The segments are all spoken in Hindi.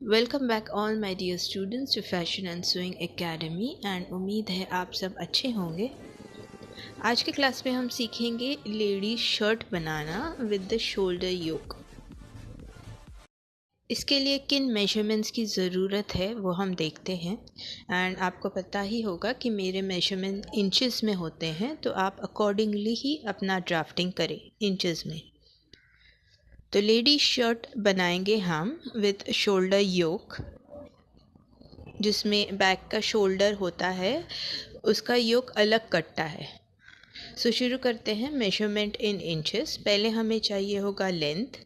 Welcome back all my dear students to Fashion and Swing Academy and उम्मीद है आप सब अच्छे होंगे। आज के क्लास में हम सीखेंगे लेडी शर्ट बनाना विद द शोल्डर योक। इसके लिए किन मेजरमेंट्स की ज़रूरत है वो हम देखते हैं। एंड आपको पता ही होगा कि मेरे मेजरमेंट इंचेस में होते हैं, तो आप अकॉर्डिंगली ही अपना ड्राफ्टिंग करें इंचेस में। तो लेडी शर्ट बनाएंगे हम विद शोल्डर योक, जिसमें बैक का शोल्डर होता है उसका योक अलग कटता है। सो शुरू करते हैं मेजरमेंट इन इंचेस। पहले हमें चाहिए होगा लेंथ।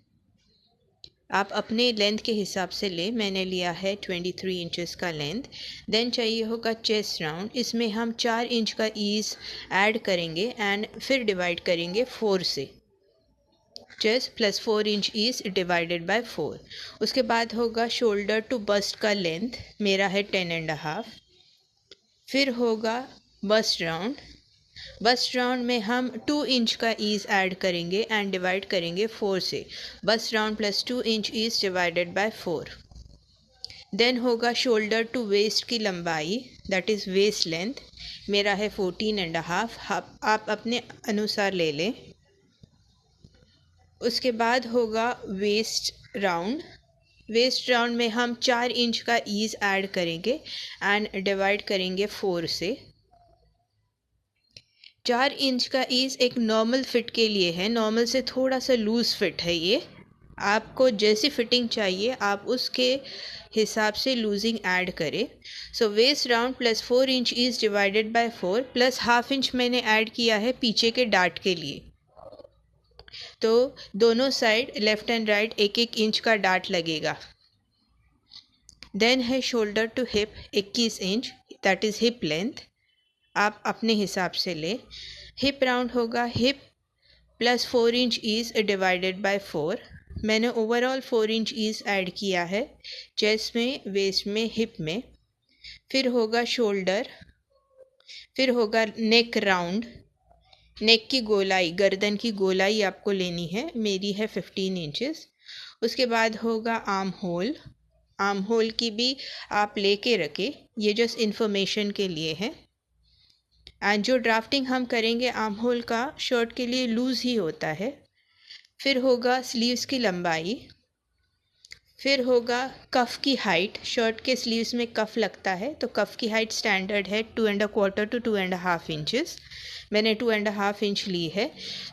आप अपने लेंथ के हिसाब से ले, मैंने लिया है 23 इंचेस का लेंथ। देन चाहिए होगा चेस्ट राउंड, इसमें हम 4 इंच का ईज ऐड करेंगे एंड फिर डिवाइड करेंगे 4 से। Chest plus 4 inch ease divided by 4। उसके बाद होगा शोल्डर टू बस्ट का लेंथ, मेरा है 10.5। फिर होगा बस्ट राउंड। बस्ट राउंड में हम 2 इंच का ईज ऐड करेंगे एंड डिवाइड करेंगे 4 से। Bust round plus 2 inch ease divided by 4। Then होगा शोल्डर टू वेस्ट की लंबाई, दैट इज़ वेस्ट लेंथ, मेरा है 14.5। आप अपने अनुसार ले लें। उसके बाद होगा वेस्ट राउंड। वेस्ट राउंड में हम 4 इंच का ईज ऐड करेंगे एंड डिवाइड करेंगे 4 से। 4 इंच का ईज एक नॉर्मल फिट के लिए है, नॉर्मल से थोड़ा सा लूज़ फिट है ये। आपको जैसी फिटिंग चाहिए आप उसके हिसाब से लूजिंग ऐड करें। So waist round plus 4 inch ease divided by 4 plus half inch मैंने ऐड किया है पीछे के डार्ट के लिए। तो दोनों side left and right 1-1 inch का डार्ट लगेगा। देन है shoulder to hip 21 inch, that is hip length, आप अपने हिसाब से ले। हिप राउंड होगा hip plus 4 inch ease divided by 4। मैंने ओवरऑल 4 इंच ईज ऐड किया है चेस्ट में, वेस्ट में, हिप में। फिर होगा शोल्डर। फिर होगा नेक राउंड। नेक की गोलाई, गर्दन की गोलाई आपको लेनी है, मेरी है 15 इंचेस। उसके बाद होगा आर्म होल। आर्म होल की भी आप लेके रखें, ये जस्ट इन्फॉर्मेशन के लिए है। एंड जो ड्राफ्टिंग हम करेंगे आर्म होल का शर्ट के लिए लूज़ ही होता है। फिर होगा स्लीव्स की लंबाई। फिर होगा कफ़ की हाइट, शर्ट के स्लीव्स में कफ़ लगता है तो कफ़ की हाइट स्टैंडर्ड है 2.25 to 2.5 इंचेस, मैंने 2.5 इंच ली है।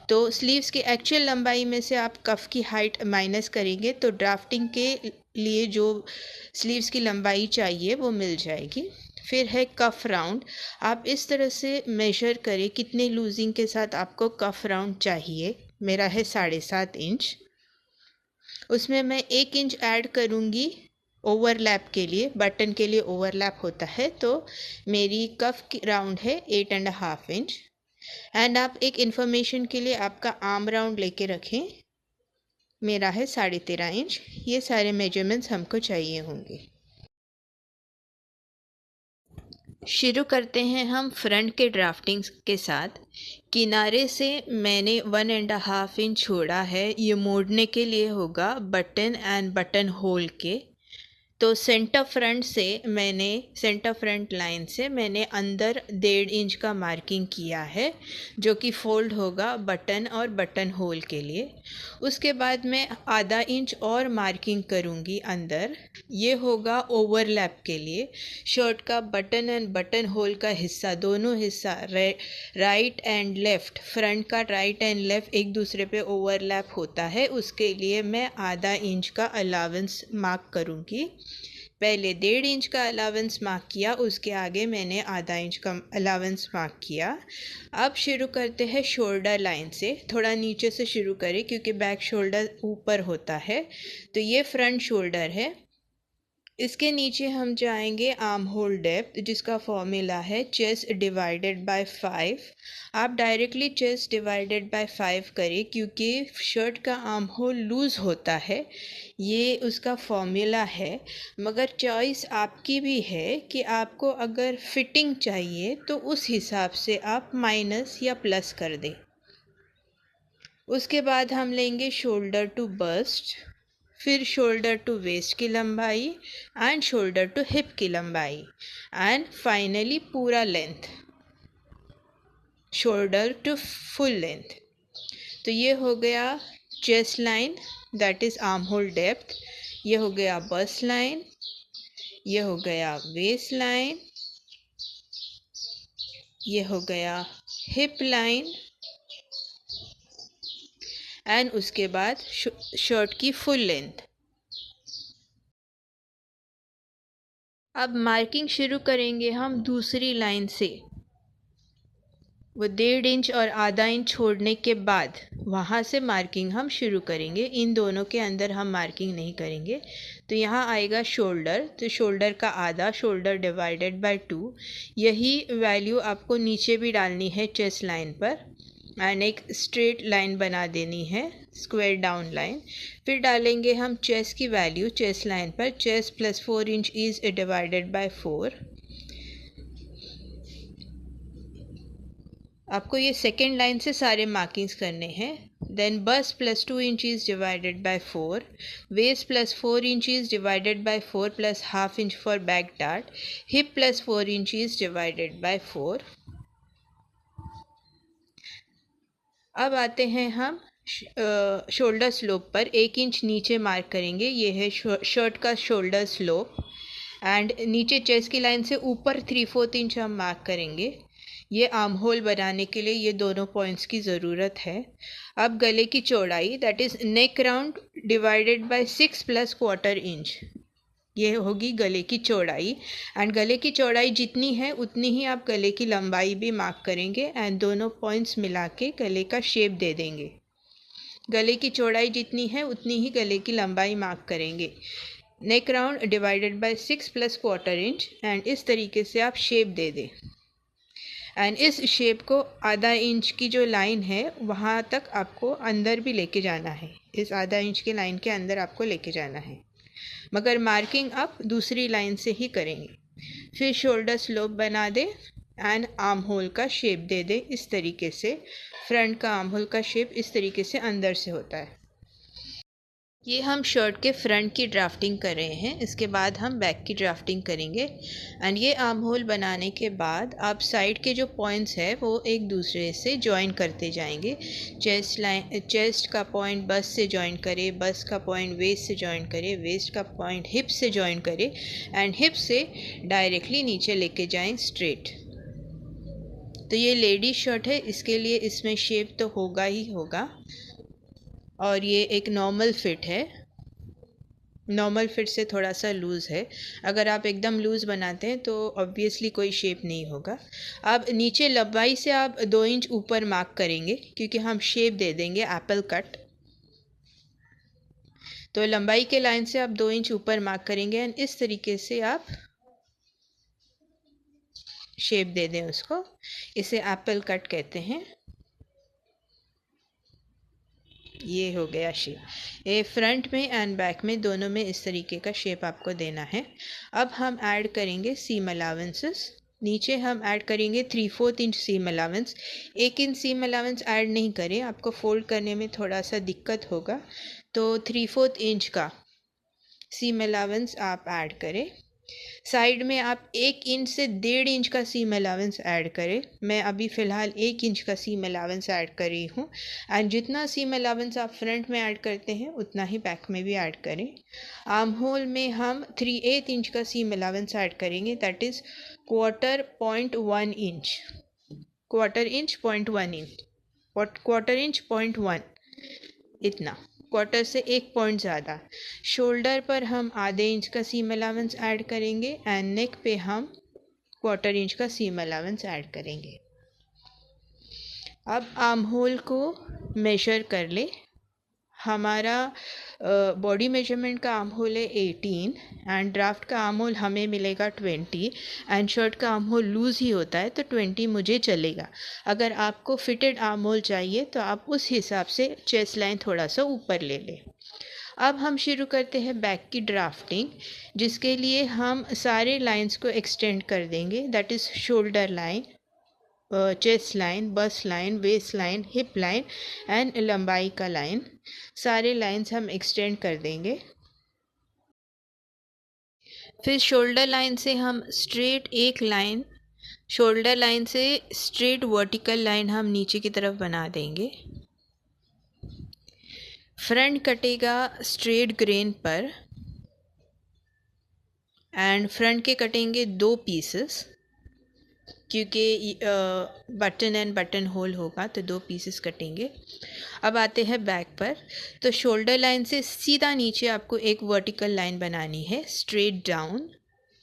तो स्लीव्स की एक्चुअल लंबाई में से आप कफ़ की हाइट माइनस करेंगे तो ड्राफ्टिंग के लिए जो स्लीव्स की लंबाई चाहिए वो मिल जाएगी। फिर है कफ़ राउंड, आप इस तरह से मेजर करें कितने लूजिंग के साथ आपको कफ़ राउंड चाहिए, मेरा है 7.5 इंच। उसमें मैं 1 इंच ऐड करूँगी ओवरलैप के लिए, बटन के लिए ओवरलैप होता है, तो मेरी कफ की राउंड है 8.5 इंच। एंड आप एक इन्फॉर्मेशन के लिए आपका आर्म राउंड लेके रखें, मेरा है 13.5 इंच। ये सारे मेजरमेंट्स हमको चाहिए होंगे। शुरू करते हैं हम फ्रंट के ड्राफ्टिंग के साथ। किनारे से मैंने 1.5 इंच छोड़ा है, ये मोड़ने के लिए होगा बटन एंड बटन होल के। तो सेंटर फ्रंट लाइन से मैंने अंदर 1.5 इंच का मार्किंग किया है, जो कि फोल्ड होगा बटन और बटन होल के लिए। उसके बाद मैं आधा इंच और मार्किंग करूँगी अंदर, ये होगा ओवरलैप के लिए। शर्ट का बटन एंड बटन होल का हिस्सा, दोनों हिस्सा राइट एंड लेफ़्ट, फ्रंट का राइट एंड लेफ़्ट एक दूसरे पे ओवरलैप होता है, उसके लिए मैं आधा इंच का अलावेंस मार्क करूँगी। पहले 1.5 इंच का अलावेंस मार्क किया, उसके आगे मैंने आधा इंच का अलावेंस मार्क किया। अब शुरू करते हैं शोल्डर लाइन से, थोड़ा नीचे से शुरू करें क्योंकि बैक शोल्डर ऊपर होता है। तो ये फ्रंट शोल्डर है, इसके नीचे हम जाएंगे आर्म होल डेप्थ, जिसका फॉर्मूला है चेस्ट डिवाइडेड बाय 5। आप डायरेक्टली चेस्ट डिवाइडेड बाय 5 करें क्योंकि शर्ट का आर्म होल लूज़ होता है, ये उसका फॉर्मूला है। मगर चॉइस आपकी भी है कि आपको अगर फिटिंग चाहिए तो उस हिसाब से आप माइनस या प्लस कर दें। उसके बाद हम लेंगे शोल्डर टू बस्ट फिर शोल्डर टू वेस्ट की लंबाई एंड शोल्डर टू हिप की लंबाई एंड फाइनली पूरा length, shoulder to full length. तो ये हो गया chest line, that is armhole depth. ये हो गया बस्ट लाइन, ये हो गया वेस्ट लाइन, ये हो गया हिप लाइन एंड उसके बाद शर्ट की फुल लेंथ। अब मार्किंग शुरू करेंगे हम दूसरी लाइन से। वो 1.5 इंच और आधा इंच छोड़ने के बाद वहाँ से मार्किंग हम शुरू करेंगे। इन दोनों के अंदर हम मार्किंग नहीं करेंगे। तो यहाँ आएगा शोल्डर, तो शोल्डर का आधा, शोल्डर डिवाइडेड बाय 2। यही वैल्यू आपको नीचे भी डालनी है चेस्ट लाइन पर एंड एक स्ट्रेट लाइन बना देनी है, स्क्वायर डाउन लाइन। फिर डालेंगे हम चेस्ट की वैल्यू चेस्ट लाइन पर। Chest plus 4 inch is divided by 4। आपको ये सेकेंड लाइन से सारे मार्किंग्स करने हैं। Then bust plus 2 inches divided by 4, waist plus 4 inches divided by 4 plus half inch for back dart, hip plus 4 inches divided by 4। अब आते हैं हम शोल्डर स्लोप पर। 1 इंच नीचे मार्क करेंगे, ये है शर्ट का शोल्डर स्लोप। एंड नीचे चेस्ट की लाइन से ऊपर 3/4 इंच हम मार्क करेंगे। ये आर्म होल बनाने के लिए ये दोनों पॉइंट्स की ज़रूरत है। अब गले की चौड़ाई, that is neck round divided by 6 plus quarter inch, ये होगी गले की चौड़ाई। एंड गले की चौड़ाई जितनी है उतनी ही आप गले की लंबाई भी मार्क करेंगे एंड दोनों पॉइंट्स मिला के गले का शेप दे देंगे। गले की चौड़ाई जितनी है उतनी ही गले की लंबाई मार्क करेंगे। Neck round divided by 6 plus quarter inch and इस तरीके से आप शेप दे दें। एंड इस शेप को आधा इंच की जो लाइन है वहाँ तक आपको अंदर भी लेके जाना है। इस आधा इंच की लाइन के अंदर आपको लेके जाना है, मगर मार्किंग आप दूसरी लाइन से ही करेंगे। फिर शोल्डर स्लोप बना दे एंड आर्म होल का शेप दे दे इस तरीके से। फ्रंट का आर्म होल का शेप इस तरीके से अंदर से होता है। ये हम शर्ट के फ्रंट की ड्राफ्टिंग कर रहे हैं, इसके बाद हम बैक की ड्राफ्टिंग करेंगे। एंड ये आर्म होल बनाने के बाद आप साइड के जो पॉइंट्स है वो एक दूसरे से जॉइन करते जाएंगे। चेस्ट का पॉइंट बस्ट से जॉइन करें, बस्ट का पॉइंट वेस्ट से जॉइन करें, वेस्ट का पॉइंट हिप से जॉइन करें एंड हिप से डायरेक्टली नीचे लेके जाएं स्ट्रेट। तो ये लेडीज शर्ट है, इसके लिए इसमें शेप तो होगा ही होगा। और ये एक नॉर्मल फिट है, नॉर्मल फिट से थोड़ा सा लूज़ है। अगर आप एकदम लूज़ बनाते हैं तो ऑब्वियसली कोई शेप नहीं होगा। अब नीचे लंबाई से आप 2 इंच ऊपर मार्क करेंगे क्योंकि हम शेप दे देंगे एप्पल कट। तो लंबाई के लाइन से आप 2 इंच ऊपर मार्क करेंगे एंड इस तरीके से आप शेप दे दें उसको। इसे एप्पल कट कहते हैं। ये हो गया शेप। ये फ्रंट में एंड बैक में दोनों में इस तरीके का शेप आपको देना है। अब हम ऐड करेंगे सीम अलावेंसेस। नीचे हम ऐड करेंगे 3/4 इंच सीम अलावेंस। 1 इंच सीम अलावेंस ऐड नहीं करें, आपको फोल्ड करने में थोड़ा सा दिक्कत होगा। तो 3/4 इंच का सीम अलावेंस आप ऐड करें। साइड में आप 1 इंच से 1.5 इंच का सीम अलावेंस ऐड करें। मैं अभी फ़िलहाल 1 इंच का सीम अलावेंस ऐड कर रही हूँ। एंड जितना सीम अलावेंस आप फ्रंट में ऐड करते हैं उतना ही बैक में भी ऐड करें। आर्म होल में हम 3/8 इंच का सीम अलावेंस ऐड करेंगे, that is quarter inch 0.1 inch, quarter inch 0.1, इतना, क्वार्टर से 1 पॉइंट ज़्यादा। शोल्डर पर हम आधे इंच का सीम अलावेंस ऐड करेंगे एंड नेक पे हम क्वार्टर इंच का सीम अलावेंस ऐड करेंगे। अब आर्म होल को मेजर कर ले। हमारा बॉडी मेजरमेंट का आर्म होल है 18 एंड ड्राफ्ट का आर्म होल हमें मिलेगा 20 एंड शर्ट का आर्म होल लूज़ ही होता है तो 20 मुझे चलेगा। अगर आपको फिटेड आर्म होल चाहिए तो आप उस हिसाब से चेस्ट लाइन थोड़ा सा ऊपर ले लें। अब हम शुरू करते हैं बैक की ड्राफ्टिंग, जिसके लिए हम सारे लाइंस को एक्सटेंड कर देंगे, that is shoulder line, chest line, bust line, waist line, hip line and लंबाई का लाइन। सारे लाइंस हम एक्सटेंड कर देंगे। फिर शोल्डर लाइन से हम स्ट्रेट एक लाइन, शोल्डर लाइन से स्ट्रेट वर्टिकल लाइन हम नीचे की तरफ बना देंगे। फ्रंट कटेगा स्ट्रेट ग्रेन पर एंड फ्रंट के कटेंगे 2 पीसेस, क्योंकि बटन एंड बटन होल होगा तो 2 पीसेस कटेंगे। अब आते हैं बैक पर। तो शोल्डर लाइन से सीधा नीचे आपको एक वर्टिकल लाइन बनानी है, straight down,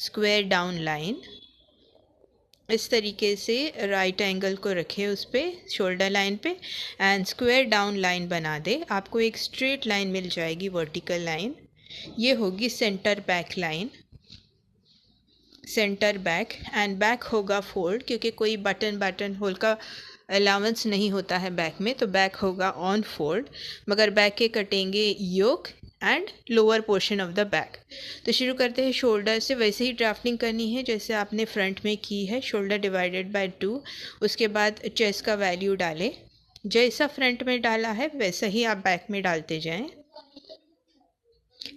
square down line. इस तरीके से राइट एंगल को रखें उस पर, शोल्डर लाइन पे, एंड स्क्वायर डाउन लाइन बना दे। आपको एक स्ट्रेट लाइन मिल जाएगी, वर्टिकल लाइन। ये होगी centre back line, centre back. And back होगा फोल्ड, क्योंकि कोई बटन होल का अलाउंस नहीं होता है बैक में, तो बैक होगा ऑन फोल्ड। मगर बैक के कटेंगे yoke and lower portion of the back. तो शुरू करते हैं शोल्डर से। वैसे ही ड्राफ्टिंग करनी है जैसे आपने फ्रंट में की है, शोल्डर डिवाइडेड बाय 2। उसके बाद चेस्ट का वैल्यू डालें, जैसा फ्रंट में डाला है वैसा ही आप बैक में डालते जाएं।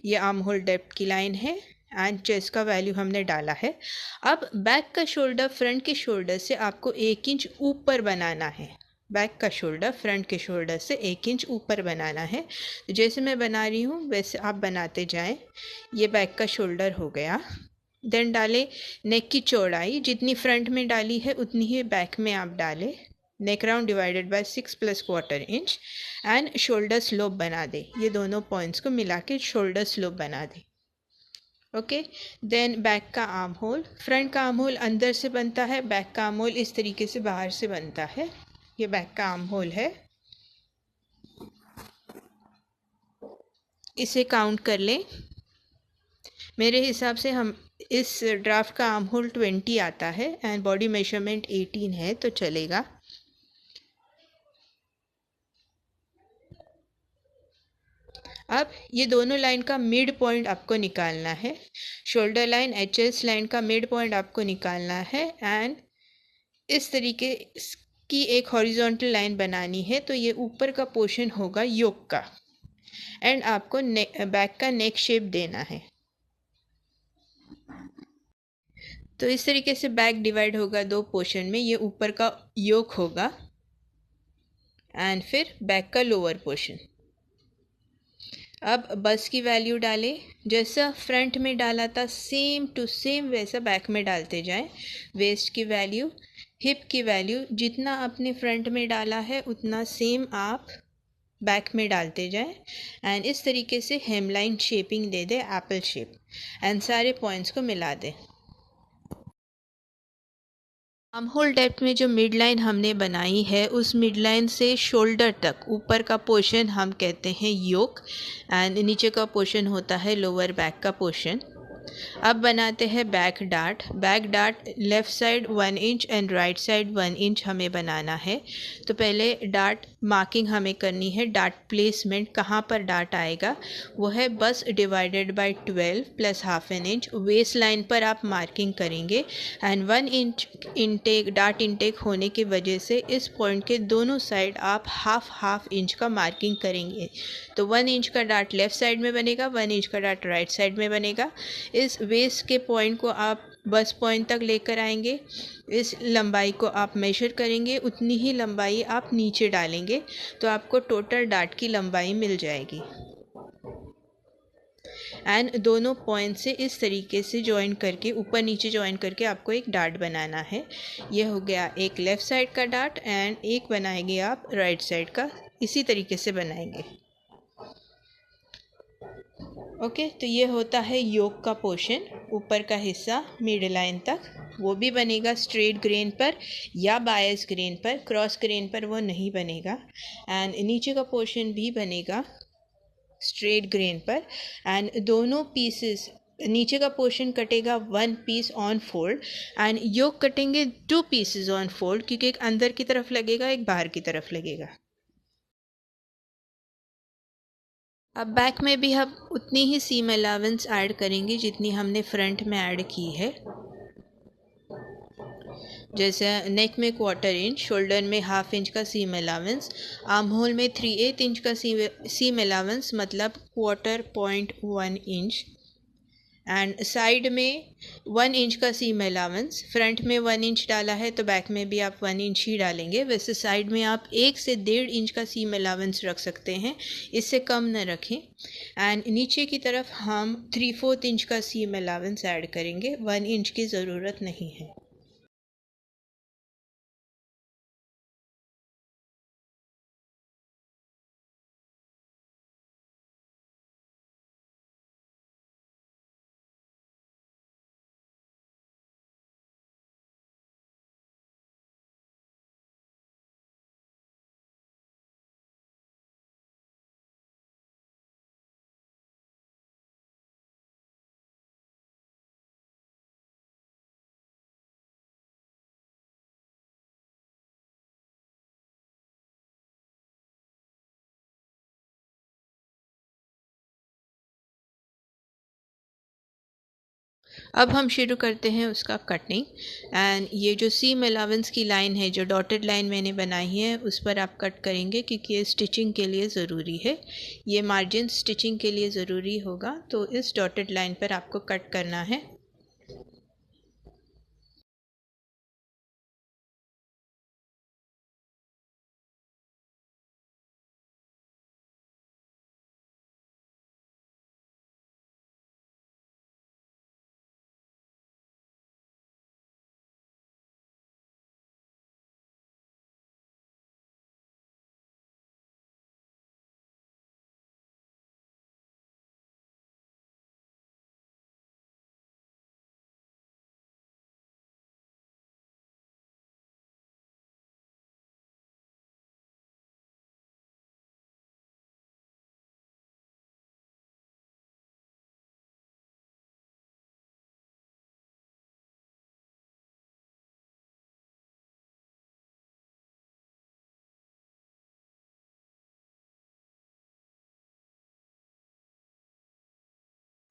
ये आर्म होल डेप्थ की लाइन है एंड चेस्ट का वैल्यू हमने डाला है। अब बैक का शोल्डर फ्रंट के शोल्डर से आपको 1 इंच ऊपर बनाना है। बैक का शोल्डर फ्रंट के शोल्डर से 1 इंच ऊपर बनाना है। तो जैसे मैं बना रही हूँ वैसे आप बनाते जाएं। ये बैक का शोल्डर हो गया। देन डालें नेक की चौड़ाई, जितनी फ्रंट में डाली है उतनी ही बैक में आप डालें। Neck round divided by 6 + 1/4 inch and shoulder slope बना दें। ये दोनों पॉइंट्स को मिला के शोल्डर स्लोप बना दें। ओके। देन बैक का आर्म होल, फ्रंट का आर्म होल अंदर से बनता है, बैक का आर्म होल इस तरीके से बाहर से बनता है। ये बैक का आर्म होल है, इसे काउंट कर लें। मेरे हिसाब से हम इस ड्राफ्ट का आर्म होल 20 आता है एंड बॉडी मेजरमेंट 18 है, तो चलेगा। अब ये दोनों लाइन का मिड पॉइंट आपको निकालना है। शोल्डर लाइन एचएस लाइन का मिड पॉइंट आपको निकालना है एंड इस तरीके की एक हॉरिजॉन्टल लाइन बनानी है। तो ये ऊपर का पोर्शन होगा योक का एंड आपको बैक का नेक शेप देना है। तो इस तरीके से बैक डिवाइड होगा 2 पोर्शन में। ये ऊपर का योक होगा एंड फिर बैक का लोअर पोर्शन। अब बस की वैल्यू डालें, जैसा फ्रंट में डाला था सेम टू सेम वैसा बैक में डालते जाएं। वेस्ट की वैल्यू, हिप की वैल्यू, जितना आपने फ्रंट में डाला है उतना सेम आप बैक में डालते जाएं एंड इस तरीके से hemline shaping they they, Apple shape, and सारे पॉइंट्स को मिला दें। आर्म होल डेप्थ में जो मिड लाइन हमने बनाई है उस मिड लाइन से शोल्डर तक ऊपर का पोर्शन हम कहते हैं योक एंड नीचे का पोर्शन होता है लोअर बैक का पोर्शन। अब बनाते हैं back dart. Back dart left side 1 inch and right side 1 inch हमें बनाना है। तो पहले डार्ट मार्किंग हमें करनी है। डार्ट प्लेसमेंट कहाँ पर डार्ट आएगा वो है bust divided by 12 + ½ inch. Waist line पर आप मार्किंग करेंगे and 1 inch intake, dart intake होने की वजह से इस पॉइंट के दोनों साइड आप ½ इंच का मार्किंग करेंगे। तो 1 इंच का डार्ट लेफ़्ट साइड में बनेगा, 1 इंच का डार्ट राइट साइड में बनेगा। इस वेस्ट के पॉइंट को आप बस पॉइंट तक लेकर आएंगे। इस लंबाई को आप मेजर करेंगे, उतनी ही लंबाई आप नीचे डालेंगे तो आपको टोटल डार्ट की लंबाई मिल जाएगी। एंड दोनों पॉइंट से इस तरीके से जॉइन करके, ऊपर नीचे जॉइन करके आपको एक डार्ट बनाना है। यह हो गया एक लेफ़्ट साइड का डार्ट एंड एक बनाएंगे आप राइट साइड का। इसी तरीके से बनाएंगे। ओके। तो ये होता है योक का पोर्शन, ऊपर का हिस्सा मिड लाइन तक। वो भी बनेगा स्ट्रेट ग्रेन पर या बायस ग्रेन पर, क्रॉस ग्रेन पर वो नहीं बनेगा। एंड नीचे का पोर्शन भी बनेगा स्ट्रेट ग्रेन पर एंड दोनों पीसेस, नीचे का पोर्शन कटेगा 1 पीस ऑन फोल्ड एंड योक कटेंगे 2 पीसेस ऑन फोल्ड, क्योंकि एक अंदर की तरफ लगेगा एक बाहर की तरफ लगेगा। अब बैक में भी हम उतनी ही सीम अलाउंस ऐड करेंगे जितनी हमने फ्रंट में ऐड की है। जैसे नेक में 1/4 इंच, शोल्डर में ½ इंच का सीम अलाउंस, आर्म होल में 3/8 इंच का सीम अलाउंस, मतलब 1/4 इंच, एंड साइड में 1 इंच का सीम अलाउंस, फ्रंट में 1 इंच डाला है तो बैक में भी आप 1 इंच ही डालेंगे। वैसे साइड में आप 1 से 1.5 इंच का सीम अलाउंस रख सकते हैं, इससे कम न रखें। एंड नीचे की तरफ हम 3/4 इंच का सीम अलाउंस ऐड करेंगे, 1 इंच की ज़रूरत नहीं है। अब हम शुरू करते हैं उसका कटिंग। एंड ये जो सीम अलाउंस की लाइन है, जो डॉटेड लाइन मैंने बनाई है, उस पर आप कट करेंगे क्योंकि ये स्टिचिंग के लिए ज़रूरी है। ये मार्जिन स्टिचिंग के लिए ज़रूरी होगा, तो इस डॉटेड लाइन पर आपको कट करना है।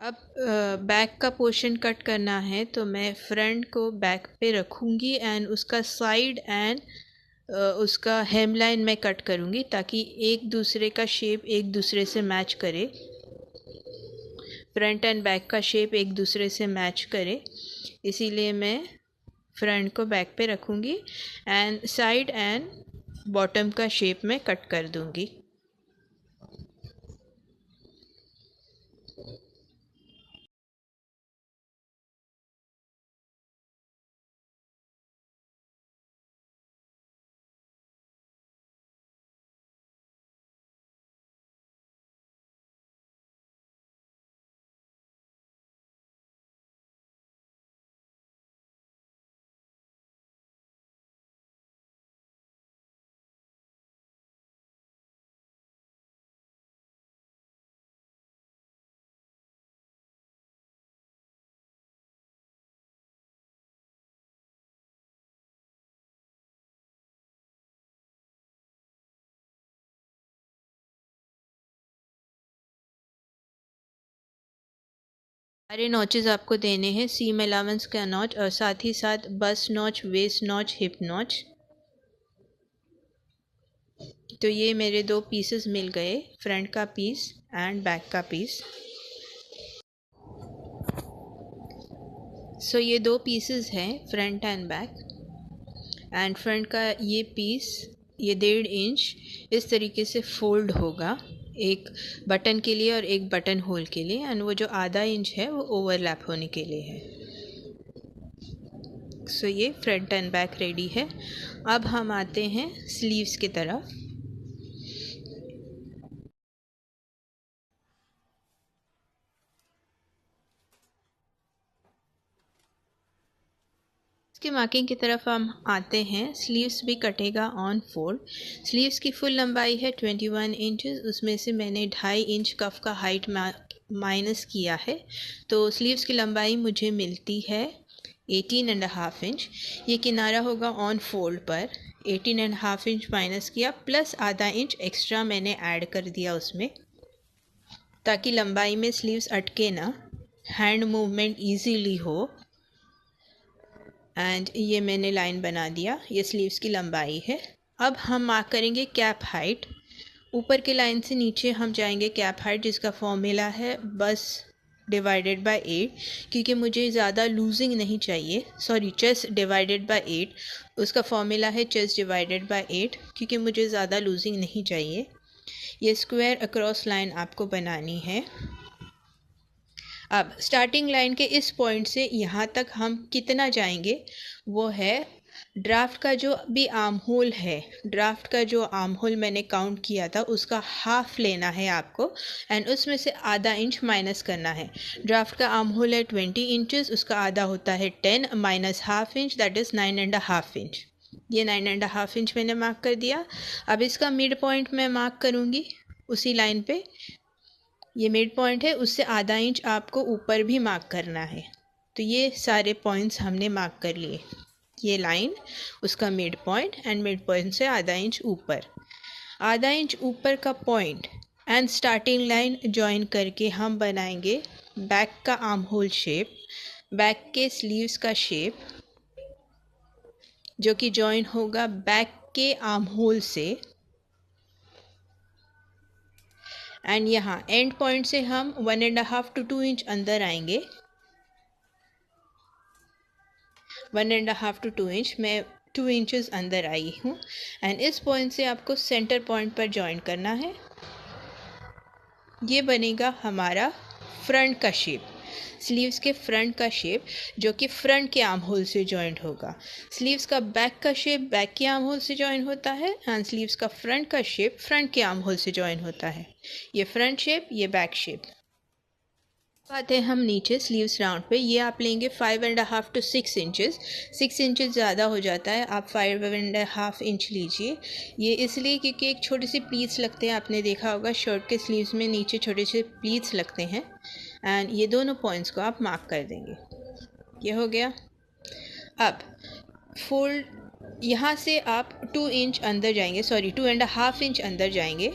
अब बैक का पोर्शन कट करना है, तो मैं फ्रंट को बैक पे रखूँगी एंड उसका साइड एंड उसका हेम लाइन मैं कट करूँगी ताकि एक दूसरे का शेप एक दूसरे से मैच करे, फ्रंट एंड बैक का शेप एक दूसरे से मैच करे। इसीलिए मैं फ्रंट को बैक पे रखूँगी एंड साइड एंड बॉटम का शेप में कट कर दूँगी। सारे नॉचेस आपको देने हैं, सीम अलाउंस का नॉच और साथ ही साथ bust notch, waist notch, hip notch. तो ये मेरे 2 पीसेस मिल गए, फ्रंट का पीस एंड बैक का पीस। सो ये 2 पीसेस हैं, front and back. And front का ये पीस, ये 1.5 इंच इस तरीके से फोल्ड होगा, एक बटन के लिए और एक बटन होल के लिए, एंड वो जो आधा इंच है वो ओवरलैप होने के लिए है। सो ये फ्रंट एंड बैक रेडी है। अब हम आते हैं स्लीव्स की तरफ। इसके मार्किंग की तरफ हम आते हैं। स्लीव्स भी कटेगा ऑन फोल्ड। स्लीव्स की फुल लंबाई है 21 इंचेस, उसमें से मैंने 2.5 इंच कफ का हाइट माइनस किया है, तो स्लीव्स की लंबाई मुझे मिलती है 18.5 इंच। ये किनारा होगा ऑन फोल्ड पर, 18.5 इंच माइनस किया, प्लस आधा इंच एक्स्ट्रा मैंने ऐड कर दिया उसमें, ताकि लंबाई में स्लीव्स अटके ना, हैंड मूवमेंट इजीली हो। एंड ये मैंने लाइन बना दिया, ये स्लीव्स की लंबाई है। अब हम मार्क करेंगे कैप हाइट। ऊपर के लाइन से नीचे हम जाएंगे कैप हाइट, जिसका फॉर्मूला है बस डिवाइडेड बाय 8, क्योंकि मुझे ज़्यादा लूजिंग नहीं चाहिए. सॉरी, चेस्ट डिवाइडेड बाय 8, उसका फॉर्मूला है चेस्ट डिवाइडेड बाय 8, क्योंकि मुझे ज़्यादा लूजिंग नहीं चाहिए. ये स्क्वायर अक्रॉस लाइन आपको बनानी है. अब स्टार्टिंग लाइन के इस पॉइंट से यहाँ तक हम कितना जाएंगे, वो है ड्राफ्ट का जो भी आर्म होल है, ड्राफ्ट का जो आर्म होल मैंने काउंट किया था उसका हाफ लेना है आपको, एंड उसमें से आधा इंच माइनस करना है. ड्राफ्ट का आर्म होल है 20 इंचेस, उसका आधा होता है 10 minus half inch, that is 9.5 inch. ये 9.5 इंच मैंने मार्क कर दिया. अब इसका मिड पॉइंट मैं मार्क करूँगी उसी लाइन पे. ये मिड पॉइंट है, उससे आधा इंच आपको ऊपर भी मार्क करना है. तो ये सारे पॉइंट्स हमने मार्क कर लिए. ये लाइन, उसका mid point, and mid point से आधा इंच ऊपर. आधा इंच ऊपर का point and starting line join करके हम बनाएंगे बैक का आर्म होल शेप, बैक के स्लीव्स का शेप, जो कि जॉइन होगा बैक के आर्म होल से. एंड यहाँ एंड पॉइंट से हम 1.5 to 2 इंच अंदर आएंगे. 1.5 to 2 इंच, मैं 2 इंचेस अंदर आई हूँ. एंड इस पॉइंट से आपको सेंटर पॉइंट पर जॉइन करना है. ये बनेगा हमारा फ्रंट का शेप, स्लीव्स के फ्रंट का शेप, जो कि फ्रंट के आर्म होल से जॉइंट होगा. स्लीव्स का बैक का शेप बैक के आर्म होल से जॉइन होता है, एंड स्लीव्स का फ्रंट का शेप फ्रंट के आर्म होल से जॉइन होता है. ये फ्रंट शेप, ये बैक शेप. आते हैं हम नीचे स्लीव्स राउंड पे. ये आप लेंगे 5.5 to 6 इंचेस. 6 इंचेस ज़्यादा हो जाता है, आप 5.5 इंच लीजिए. ये इसलिए क्योंकि एक छोटी सी प्लीट्स लगते हैं, आपने देखा होगा शर्ट के स्लीव्स में नीचे छोटे छोटे प्लीट्स लगते हैं. एंड ये दोनों पॉइंट्स को आप मार्क कर देंगे. ये हो गया. अब फोल्ड, यहाँ से आप 2 इंच अंदर जाएंगे, सॉरी 2.5 इंच अंदर जाएंगे.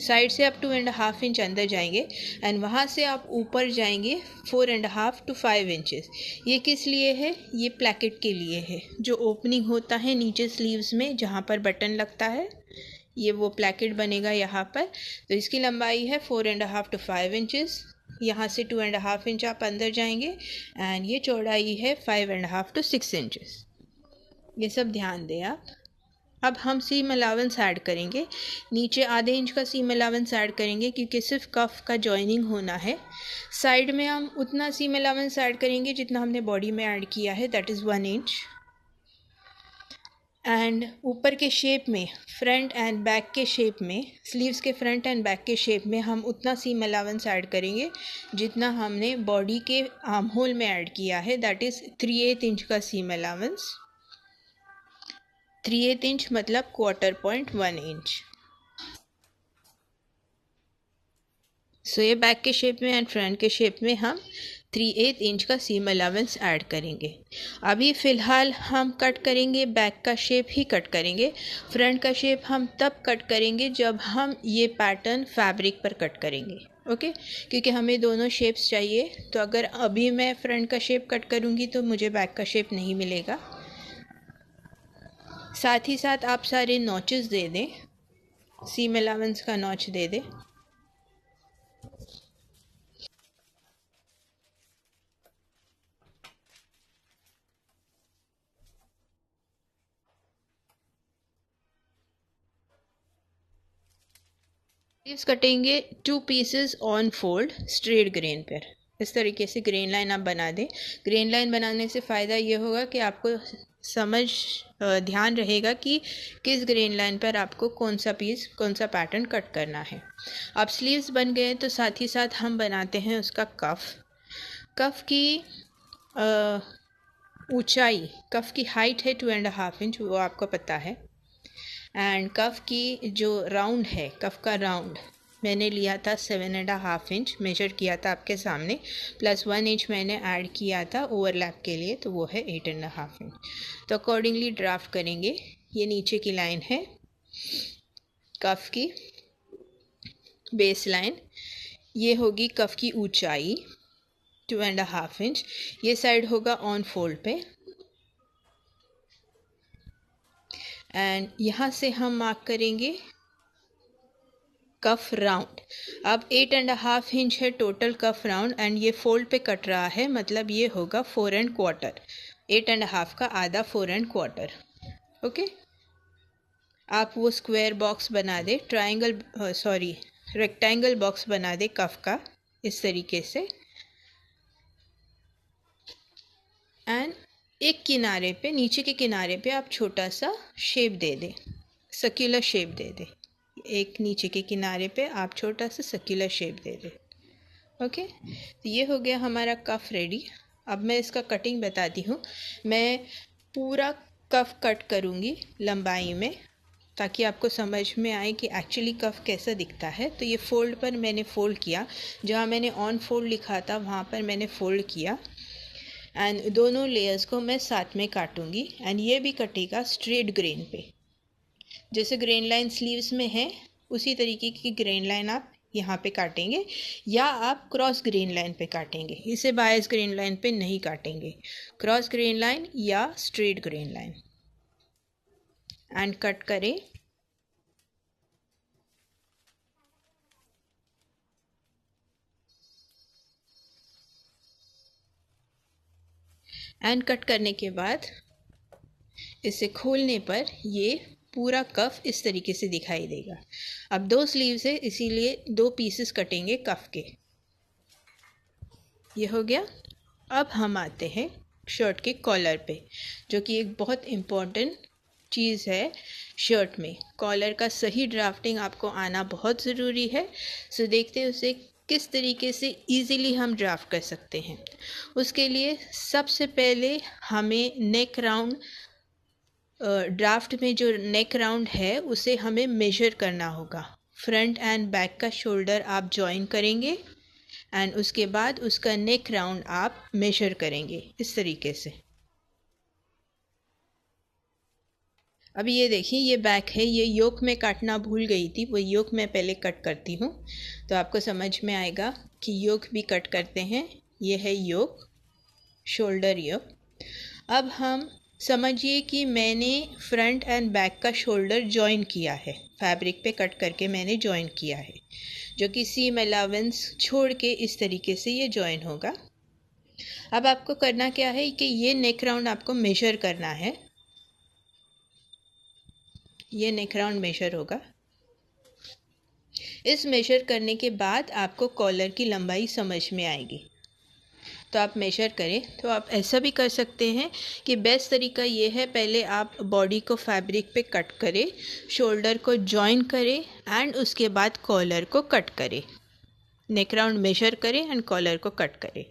साइड से आप 2.5 इंच अंदर जाएंगे, एंड वहाँ से आप ऊपर जाएंगे 4.5 to 5 इंचेस. ये किस लिए है? ये प्लैकेट के लिए है, जो ओपनिंग होता है नीचे स्लीव्स में जहाँ पर बटन लगता है. ये वो प्लैकेट बनेगा यहाँ पर. तो इसकी लंबाई है 4.5 to 5 इंचेस. यहाँ से 2.5 इंच आप अंदर जाएंगे, एंड ये चौड़ाई है 5.5 to 6 इंचेस. ये सब ध्यान दें आप. अब हम सीम अलावेंस ऐड करेंगे. नीचे आधे इंच का सीम अलावेंस ऐड करेंगे, क्योंकि सिर्फ कफ का जॉइनिंग होना है. साइड में हम उतना सीम अलावेंस ऐड करेंगे जितना हमने बॉडी में ऐड किया है, दैट इज़ 1 इंच. एंड ऊपर के शेप में, फ्रंट एंड बैक के शेप में, स्लीव्स के फ्रंट एंड बैक के शेप में हम उतना सीम अलावेंस ऐड करेंगे जितना हमने बॉडी के आर्म होल में ऐड किया है, दैट इज़ 3/8 इंच का सीम अलावेंस. 3/8 इंच मतलब 1/4 इंच. सो ये बैक के शेप में एंड फ्रंट के शेप में हम 3/8 इंच का सीम अलावेंस ऐड करेंगे. अभी फ़िलहाल हम कट करेंगे, बैक का शेप ही कट करेंगे. फ्रंट का शेप हम तब कट करेंगे जब हम ये पैटर्न फैब्रिक पर कट करेंगे. ओके, क्योंकि हमें दोनों शेप्स चाहिए. तो अगर अभी मैं फ्रंट का शेप कट करूँगी तो मुझे बैक का शेप नहीं मिलेगा. साथ ही साथ आप सारे नॉचेस दे दें, सीम अलावेंस का नॉच दे दें. स्लीव्स कटेंगे 2 pieces on fold straight grain पर. इस तरीके से ग्रेन लाइन आप बना दें. ग्रेन लाइन बनाने से फ़ायदा ये होगा कि आपको समझ ध्यान रहेगा कि किस ग्रेन लाइन पर आपको कौन सा पीस, कौन सा पैटर्न कट करना है. अब स्लीव्स बन गए तो साथ ही साथ हम बनाते हैं उसका कफ. कफ की ऊंचाई, कफ की हाइट है 2.5 इंच, वो आपको पता है. एंड कफ की जो राउंड है, कफ का राउंड मैंने लिया था 7.5 इंच, मेजर किया था आपके सामने, प्लस 1 इंच मैंने ऐड किया था ओवरलैप के लिए, तो वो है 8.5 इंच. तो अकॉर्डिंगली ड्राफ्ट करेंगे. ये नीचे की लाइन है कफ की बेस लाइन. ये होगी कफ की ऊंचाई 2.5 इंच. ये साइड होगा ऑन फोल्ड पे. एंड यहाँ से हम मार्क करेंगे कफ राउंड। अब 8.5 इंच है टोटल कफ राउंड एंड ये फोल्ड पे कट रहा है, मतलब ये होगा 4¼ 8.5 का आधा 4¼ ओके। आप वो स्क्वायर बॉक्स बना दे, रेक्टेंगल बॉक्स बना दे कफ का इस तरीके से, एंड एक किनारे पे, नीचे के किनारे पे आप छोटा सा शेप दे दें, सर्कुलर शेप दे दें। एक नीचे के किनारे पे आप छोटा सा सर्कुलर शेप दे दें ओके। तो ये हो गया हमारा कफ रेडी। अब मैं इसका कटिंग बताती हूँ। मैं पूरा कफ कट करूँगी लंबाई में, ताकि आपको समझ में आए कि एक्चुअली कफ कैसा दिखता है। तो ये फोल्ड पर मैंने फ़ोल्ड किया, जहाँ मैंने ऑन फोल्ड लिखा था वहाँ पर मैंने फ़ोल्ड किया, एंड दोनों लेयर्स को मैं साथ में काटूंगी। एंड ये भी कटेगा स्ट्रेट ग्रेन पे, जैसे ग्रेन लाइन स्लीव्स में है उसी तरीके की ग्रेन लाइन आप यहाँ पे काटेंगे, या आप क्रॉस ग्रेन लाइन पे काटेंगे। इसे बायस ग्रेन लाइन पे नहीं काटेंगे, क्रॉस ग्रेन लाइन या straight grain line. And cut करें। एंड कट करने के बाद इसे खोलने पर ये पूरा कफ इस तरीके से दिखाई देगा। अब 2 स्लीव्स है, इसीलिए 2 पीसेस कटेंगे कफ के। ये हो गया। अब हम आते हैं शर्ट के कॉलर पे, जो कि एक बहुत इम्पॉर्टेंट चीज़ है शर्ट में। कॉलर का सही ड्राफ्टिंग आपको आना बहुत ज़रूरी है। सो देखते हैं उसे किस तरीके से इजीली हम ड्राफ्ट कर सकते हैं। उसके लिए सबसे पहले हमें नेक राउंड, ड्राफ्ट में जो नेक राउंड है उसे हमें मेजर करना होगा। फ्रंट एंड बैक का शोल्डर आप जॉइन करेंगे एंड उसके बाद उसका नेक राउंड आप मेजर करेंगे इस तरीके से। अभी ये देखिए, ये बैक है, ये योक में काटना भूल गई थी, वो योक मैं पहले कट करती हूँ तो आपको समझ में आएगा कि योक भी कट करते हैं। ये है योक, शोल्डर योक। अब हम समझिए कि मैंने फ्रंट एंड बैक का शोल्डर जॉइन किया है, फैब्रिक पे कट करके मैंने जॉइन किया है, जो कि सीम अलावेंस छोड़ के इस तरीके से ये जॉइन होगा। अब आपको करना क्या है कि ये नेक राउंड आपको मेजर करना है। ये नेक राउंड मेजर होगा। इस मेजर करने के बाद आपको कॉलर की लंबाई समझ में आएगी, तो आप मेजर करें। तो आप ऐसा भी कर सकते हैं कि बेस्ट तरीका ये है, पहले आप बॉडी को फैब्रिक पे कट करें, शोल्डर को जॉइन करें एंड उसके बाद कॉलर को कट करें। नेक राउंड मेजर करें एंड कॉलर को कट करें।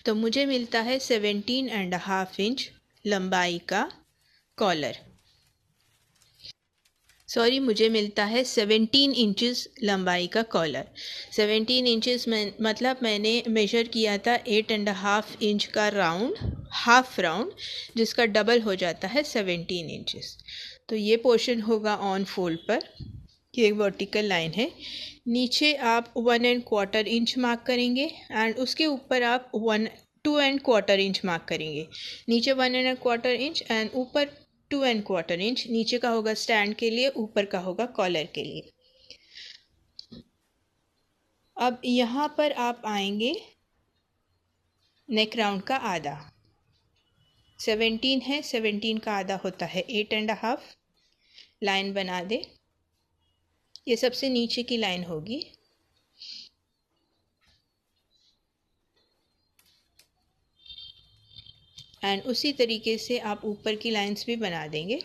तो मुझे मिलता है 17.5 इंच लंबाई का कॉलर। सॉरी, मुझे मिलता है 17 इंचेस लंबाई का कॉलर। 17 इंचेस में मतलब मैंने मेजर किया था 8.5 इंच का राउंड, हाफ राउंड, जिसका डबल हो जाता है 17 इंचेस। तो ये पोर्शन होगा ऑन फोल्ड पर, ये एक वर्टिकल लाइन है। नीचे आप 1¼ इंच मार्क करेंगे एंड उसके ऊपर आप 2¼ इंच मार्क करेंगे। नीचे 1¼ इंच एंड ऊपर 2¼ इंच। नीचे का होगा स्टैंड के लिए, ऊपर का होगा कॉलर के लिए। अब यहाँ पर आप आएंगे नेक राउंड का आधा, 17 है, 17 का आधा होता है 8.5। लाइन बना दे, ये सबसे नीचे की लाइन होगी। एंड उसी तरीके से आप ऊपर की लाइंस भी बना देंगे।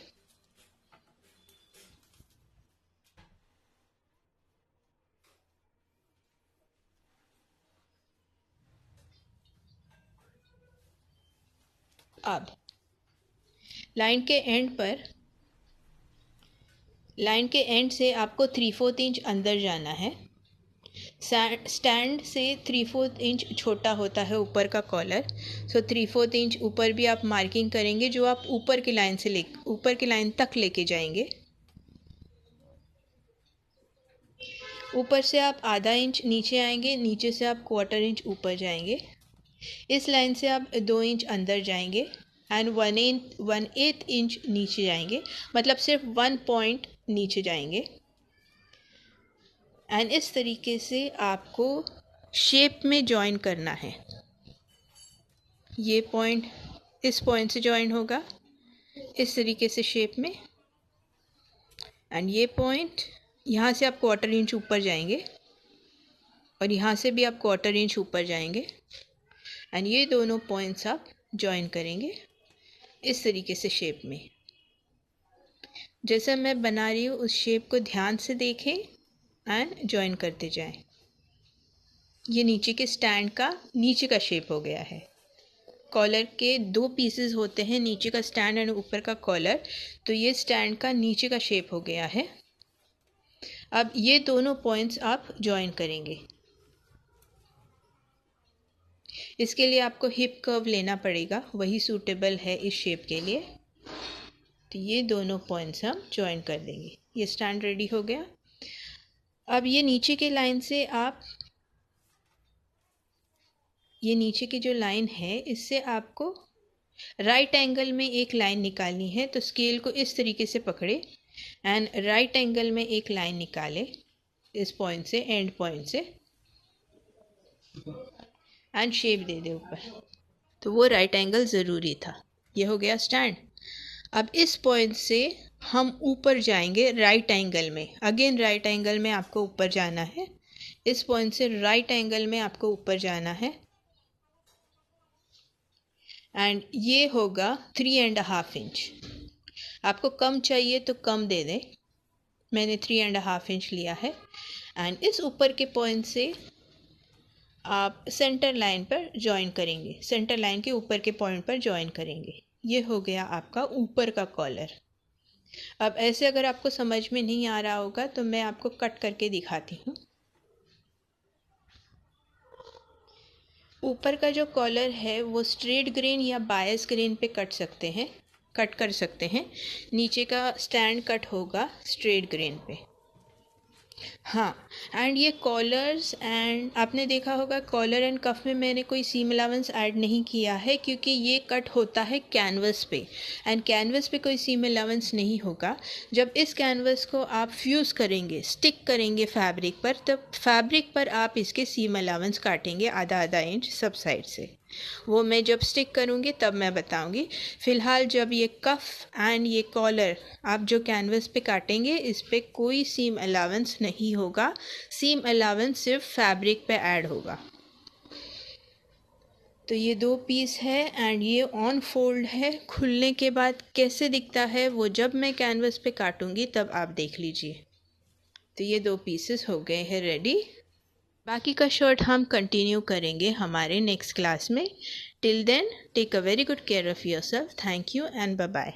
अब लाइन के एंड से आपको 3/4 इंच अंदर जाना है। स्टैंड से 3/4 इंच छोटा होता है ऊपर का कॉलर, सो 3/4 इंच ऊपर भी आप मार्किंग करेंगे, जो आप ऊपर की लाइन तक लेके जाएंगे। ऊपर से आप आधा इंच नीचे आएंगे, नीचे से आप 1/4 इंच ऊपर जाएंगे। इस लाइन से आप 2 इंच अंदर जाएंगे एंड 1/8 इंच नीचे जाएंगे, मतलब सिर्फ 1 पॉइंट नीचे जाएंगे। एंड इस तरीके से आपको शेप में जॉइन करना है। ये पॉइंट इस पॉइंट से जॉइन होगा इस तरीके से शेप में, एंड ये पॉइंट यहाँ से आप 1/4 इंच ऊपर जाएंगे और यहाँ से भी आप 1/4 इंच ऊपर जाएंगे, एंड ये दोनों पॉइंट्स आप जॉइन करेंगे इस तरीके से शेप में। जैसा मैं बना रही हूँ उस शेप को ध्यान से देखें एंड जॉइन करते जाएं। ये नीचे के स्टैंड का नीचे का शेप हो गया है। कॉलर के 2 पीसेस होते हैं, नीचे का स्टैंड एंड ऊपर का कॉलर, तो ये स्टैंड का नीचे का शेप हो गया है। अब ये दोनों पॉइंट्स आप जॉइन करेंगे। इसके लिए आपको हिप कर्व लेना पड़ेगा, वही सूटेबल है इस शेप के लिए। तो ये दोनों पॉइंट्स हम जॉइन कर देंगे। ये स्टैंड रेडी हो गया। अब ये नीचे के लाइन से आप ये नीचे की जो लाइन है इससे आपको राइट एंगल में एक लाइन निकालनी है। तो स्केल को इस तरीके से पकड़े एंड राइट एंगल में एक लाइन निकाले इस पॉइंट से, एंड पॉइंट से, एंड शेप दे दे ऊपर। तो वो राइट एंगल ज़रूरी था। ये हो गया स्टैंड। अब इस पॉइंट से हम ऊपर जाएंगे राइट एंगल में। अगेन राइट एंगल में आपको ऊपर जाना है। इस पॉइंट से राइट एंगल में आपको ऊपर जाना है, एंड ये होगा 3.5 इंच। आपको कम चाहिए तो कम दे दें, मैंने 3.5 इंच लिया है। एंड इस ऊपर के पॉइंट से आप सेंटर लाइन पर जॉइन करेंगे, सेंटर लाइन के ऊपर के पॉइंट पर जॉइन करेंगे। ये हो गया आपका ऊपर का कॉलर। अब ऐसे अगर आपको समझ में नहीं आ रहा होगा तो मैं आपको कट करके दिखाती हूँ। ऊपर का जो कॉलर है वो स्ट्रेट ग्रेन या बायस ग्रेन पे कट कर सकते हैं। नीचे का स्टैंड कट होगा स्ट्रेट ग्रेन पे। हाँ, एंड ये कॉलर्स, एंड आपने देखा होगा कॉलर एंड कफ में मैंने कोई सीम अलाउंस ऐड नहीं किया है क्योंकि ये कट होता है कैनवस पे, एंड कैनवस पे कोई सीम अलाउंस नहीं होगा। जब इस कैनवस को आप फ्यूज़ करेंगे, स्टिक करेंगे फैब्रिक पर, तब फैब्रिक पर आप इसके सीम अलाउंस काटेंगे आधा इंच सब साइड से। वो मैं जब स्टिक करूँगी तब मैं बताऊँगी। फ़िलहाल जब ये कफ एंड ये कॉलर आप जो कैनवस पे काटेंगे इस पे कोई सीम अलाउंस नहीं होगा। सीम अलाउंस सिर्फ फैब्रिक पे ऐड होगा। तो ये 2 पीस है एंड ये ऑन फोल्ड है। खुलने के बाद कैसे दिखता है वो जब मैं कैनवस पे काटूँगी तब आप देख लीजिए। तो ये 2 पीसेस हो गए हैं रेडी। बाकी का शर्ट हम कंटिन्यू करेंगे हमारे नेक्स्ट क्लास में। Till then take a very good care of yourself. Thank you and bye bye.